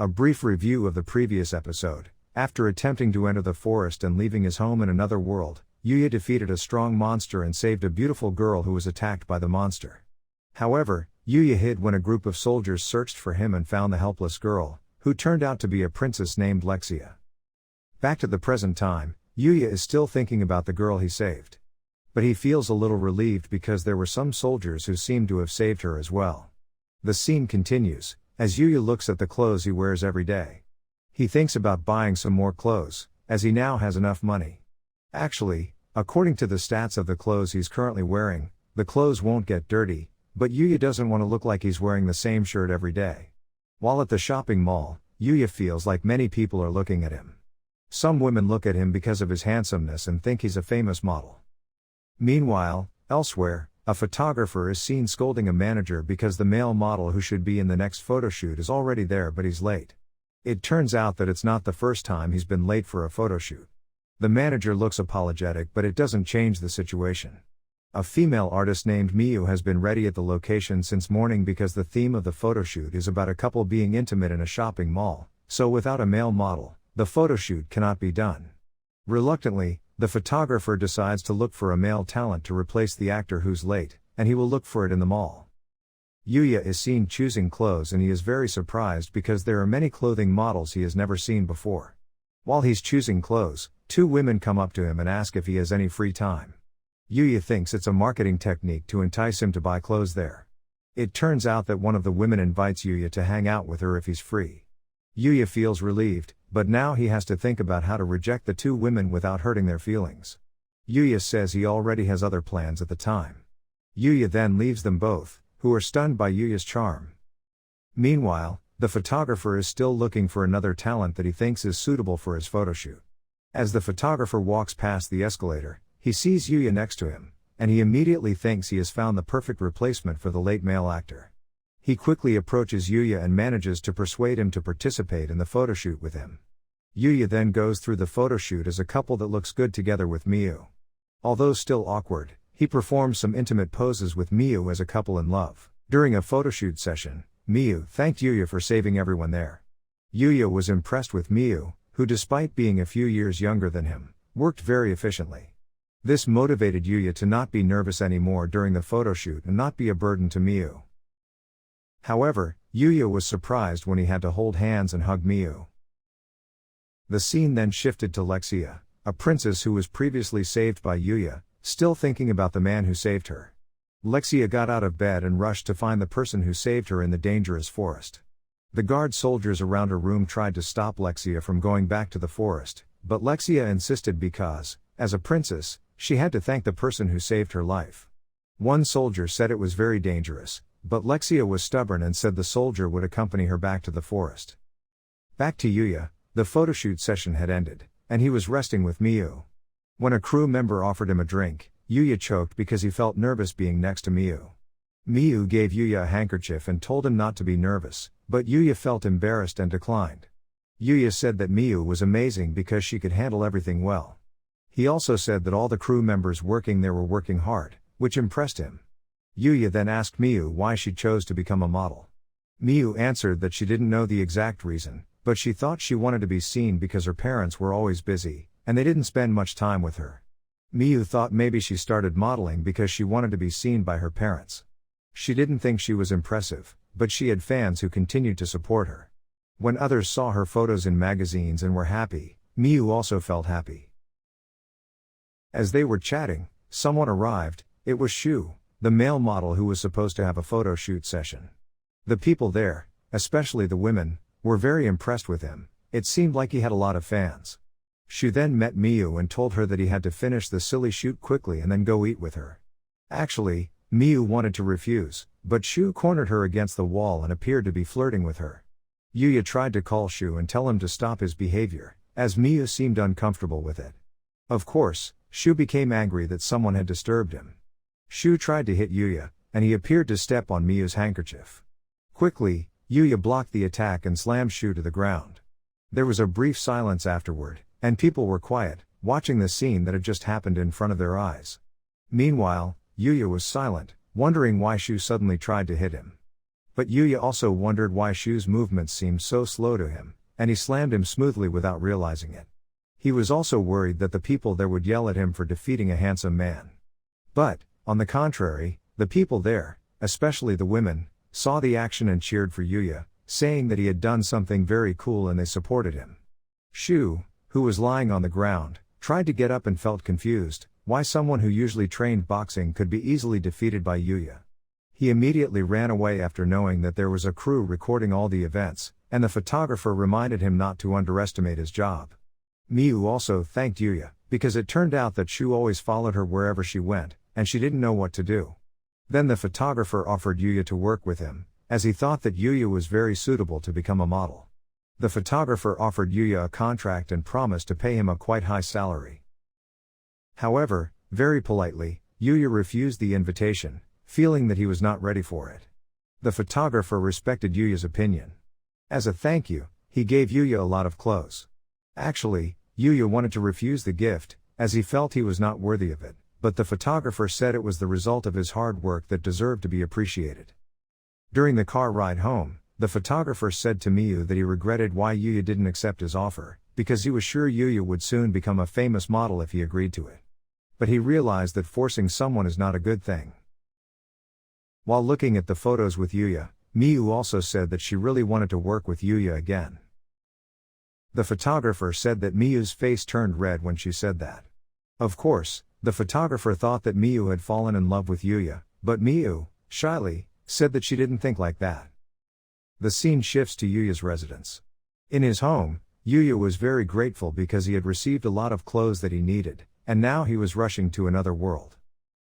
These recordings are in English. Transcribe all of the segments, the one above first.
A brief review of the previous episode. After attempting to enter the forest and leaving his home in another world, Yuya defeated a strong monster and saved a beautiful girl who was attacked by the monster. However, Yuya hid when a group of soldiers searched for him and found the helpless girl, who turned out to be a princess named Lexia. Back to the present time, Yuya is still thinking about the girl he saved. But he feels a little relieved because there were some soldiers who seemed to have saved her as well. The scene continues, as Yuya looks at the clothes he wears every day. He thinks about buying some more clothes, as he now has enough money. Actually, according to the stats of the clothes he's currently wearing, the clothes won't get dirty, but Yuya doesn't want to look like he's wearing the same shirt every day. While at the shopping mall, Yuya feels like many people are looking at him. Some women look at him because of his handsomeness and think he's a famous model. Meanwhile, elsewhere, a photographer is seen scolding a manager because the male model who should be in the next photoshoot is already there but he's late. It turns out that it's not the first time he's been late for a photoshoot. The manager looks apologetic but it doesn't change the situation. A female artist named Miyu has been ready at the location since morning because the theme of the photoshoot is about a couple being intimate in a shopping mall, so without a male model, the photoshoot cannot be done. Reluctantly, the photographer decides to look for a male talent to replace the actor who's late, and he will look for it in the mall. Yuya is seen choosing clothes and he is very surprised because there are many clothing models he has never seen before. While he's choosing clothes, two women come up to him and ask if he has any free time. Yuya thinks it's a marketing technique to entice him to buy clothes there. It turns out that one of the women invites Yuya to hang out with her if he's free. Yuya feels relieved, but now he has to think about how to reject the two women without hurting their feelings. Yuya says he already has other plans at the time. Yuya then leaves them both, who are stunned by Yuya's charm. Meanwhile, the photographer is still looking for another talent that he thinks is suitable for his photoshoot. As the photographer walks past the escalator, he sees Yuya next to him, and he immediately thinks he has found the perfect replacement for the late male actor. He quickly approaches Yuya and manages to persuade him to participate in the photoshoot with him. Yuya then goes through the photoshoot as a couple that looks good together with Miyu. Although still awkward, he performs some intimate poses with Miyu as a couple in love. During a photoshoot session, Miyu thanked Yuya for saving everyone there. Yuya was impressed with Miyu, who despite being a few years younger than him, worked very efficiently. This motivated Yuya to not be nervous anymore during the photoshoot and not be a burden to Miyu. However, Yuya was surprised when he had to hold hands and hug Miyu. The scene then shifted to Lexia, a princess who was previously saved by Yuya, still thinking about the man who saved her. Lexia got out of bed and rushed to find the person who saved her in the dangerous forest. The guard soldiers around her room tried to stop Lexia from going back to the forest, but Lexia insisted because, as a princess, she had to thank the person who saved her life. One soldier said it was very dangerous, but Lexia was stubborn and said the soldier would accompany her back to the forest. Back to Yuya, the photoshoot session had ended, and he was resting with Miyu. When a crew member offered him a drink, Yuya choked because he felt nervous being next to Miyu. Miyu gave Yuya a handkerchief and told him not to be nervous, but Yuya felt embarrassed and declined. Yuya said that Miyu was amazing because she could handle everything well. He also said that all the crew members working there were working hard, which impressed him. Yuya then asked Miyu why she chose to become a model. Miyu answered that she didn't know the exact reason, but she thought she wanted to be seen because her parents were always busy, and they didn't spend much time with her. Miyu thought maybe she started modeling because she wanted to be seen by her parents. She didn't think she was impressive, but she had fans who continued to support her. When others saw her photos in magazines and were happy, Miyu also felt happy. As they were chatting, someone arrived. It was Shu, the male model who was supposed to have a photo shoot session. The people there, especially the women, were very impressed with him. It seemed like he had a lot of fans. Shu then met Miyu and told her that he had to finish the silly shoot quickly and then go eat with her. Actually, Miyu wanted to refuse, but Shu cornered her against the wall and appeared to be flirting with her. Yuya tried to call Shu and tell him to stop his behavior, as Miyu seemed uncomfortable with it. Of course, Shu became angry that someone had disturbed him. Shu tried to hit Yuya, and he appeared to step on Miyu's handkerchief. Quickly, Yuya blocked the attack and slammed Shu to the ground. There was a brief silence afterward, and people were quiet, watching the scene that had just happened in front of their eyes. Meanwhile, Yuya was silent, wondering why Shu suddenly tried to hit him. But Yuya also wondered why Shu's movements seemed so slow to him, and he slammed him smoothly without realizing it. He was also worried that the people there would yell at him for defeating a handsome man. But, on the contrary, the people there, especially the women, saw the action and cheered for Yuya, saying that he had done something very cool and they supported him. Shu, who was lying on the ground, tried to get up and felt confused, why someone who usually trained boxing could be easily defeated by Yuya. He immediately ran away after knowing that there was a crew recording all the events, and the photographer reminded him not to underestimate his job. Miu also thanked Yuya, because it turned out that Shu always followed her wherever she went, and she didn't know what to do. Then the photographer offered Yuya to work with him, as he thought that Yuya was very suitable to become a model. The photographer offered Yuya a contract and promised to pay him a quite high salary. However, very politely, Yuya refused the invitation, feeling that he was not ready for it. The photographer respected Yuya's opinion. As a thank you, he gave Yuya a lot of clothes. Actually, Yuya wanted to refuse the gift, as he felt he was not worthy of it, but the photographer said it was the result of his hard work that deserved to be appreciated. During the car ride home, the photographer said to Miu that he regretted why Yuya didn't accept his offer, because he was sure Yuya would soon become a famous model if he agreed to it. But he realized that forcing someone is not a good thing. While looking at the photos with Yuya, Miu also said that she really wanted to work with Yuya again. The photographer said that Miu's face turned red when she said that. Of course, the photographer thought that Miu had fallen in love with Yuya, but Miu, shyly, said that she didn't think like that. The scene shifts to Yuya's residence. In his home, Yuya was very grateful because he had received a lot of clothes that he needed, and now he was rushing to another world.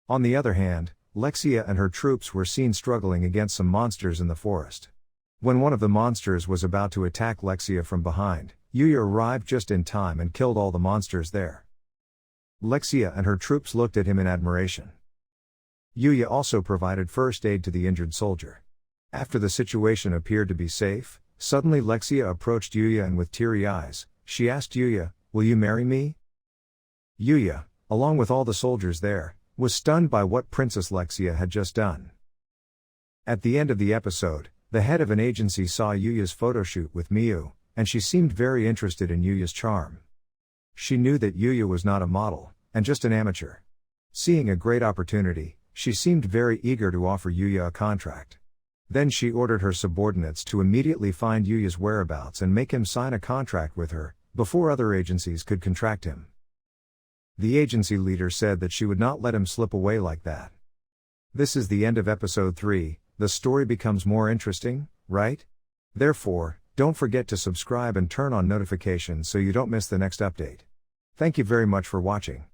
On the other hand, Lexia and her troops were seen struggling against some monsters in the forest. When one of the monsters was about to attack Lexia from behind, Yuya arrived just in time and killed all the monsters there. Lexia and her troops looked at him in admiration. Yuya also provided first aid to the injured soldier. After the situation appeared to be safe, suddenly Lexia approached Yuya and with teary eyes, she asked Yuya, "Will you marry me?" Yuya, along with all the soldiers there, was stunned by what Princess Lexia had just done. At the end of the episode, the head of an agency saw Yuya's photoshoot with Miu, and she seemed very interested in Yuya's charm. She knew that Yuya was not a model, and just an amateur. Seeing a great opportunity, she seemed very eager to offer Yuya a contract. Then she ordered her subordinates to immediately find Yuya's whereabouts and make him sign a contract with her, before other agencies could contract him. The agency leader said that she would not let him slip away like that. This is the end of episode 3, the story becomes more interesting, right? Therefore, don't forget to subscribe and turn on notifications so you don't miss the next update. Thank you very much for watching.